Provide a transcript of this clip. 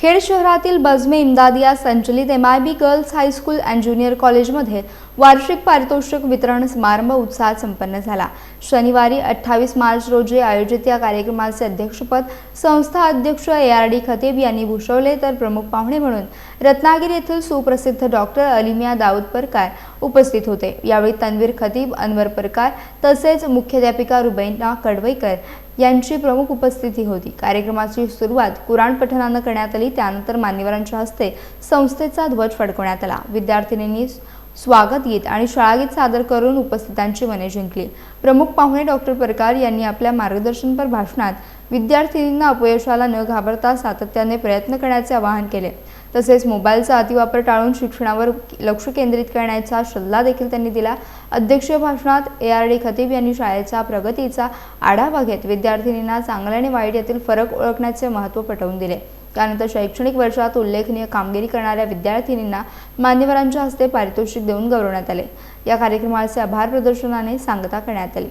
खेड शहरातील बजमे इम्दादिया संचलित MIB girls high school and junior कॉलेजमध्ये वार्षिक पारितोषिक वितरण समारंभ उत्साहात संपन्न झाला। शनिवारी 28 मार्च रोजी आयोजित या कार्यक्रमाचे अध्यक्षपद संस्था अध्यक्ष ARD खतीब यांनी भूषवले, तर प्रमुख पाहुणे म्हणून रत्नागिरी येथील सुप्रसिद्ध डॉक्टर अलिमिया दाऊद परकार उपस्थित होते। यावेळी तन्वीर खतीब, अनवर परकार तसेच मुख्याध्यापिका रुबैना कडवईकर यांची प्रमुख उपस्थिती होती। कार्यक्रमाची सुरुवात कुराण पठणाने करण्यात आली। त्यानंतर मान्यवरांच्या हस्ते संस्थेचा ध्वज फडकवण्यात आला। विद्यार्थिनींनी स्वागत गीत आणि शाळागीत सादर करून उपस्थितांची मने जिंकली। प्रमुख पाहुणे डॉक्टर परकार यांनी आपल्या मार्गदर्शनपर भाषणात विद्यार्थिनींना अपयशाला न घाबरता सातत्याने प्रयत्न करण्याचे आवाहन केले। तसेच मोबाईलचा अतिवापर टाळून शिक्षणावर लक्ष केंद्रित करण्याचा सल्ला देखील त्यांनी दिला। अध्यक्षीय भाषणात ARD खतीब यांनी शाळेच्या प्रगतीचा आढावा घेत विद्यार्थिनींना चांगले आणि वाईट यातील फरक ओळखण्याचे महत्त्व पटवून दिले। त्यानंतर शैक्षणिक वर्षात उल्लेखनीय कामगिरी करणाऱ्या विद्यार्थिनींना मान्यवरांच्या हस्ते पारितोषिक देऊन गौरवण्यात आले। या कार्यक्रमाचे आभार प्रदर्शनाने सांगता करण्यात आली।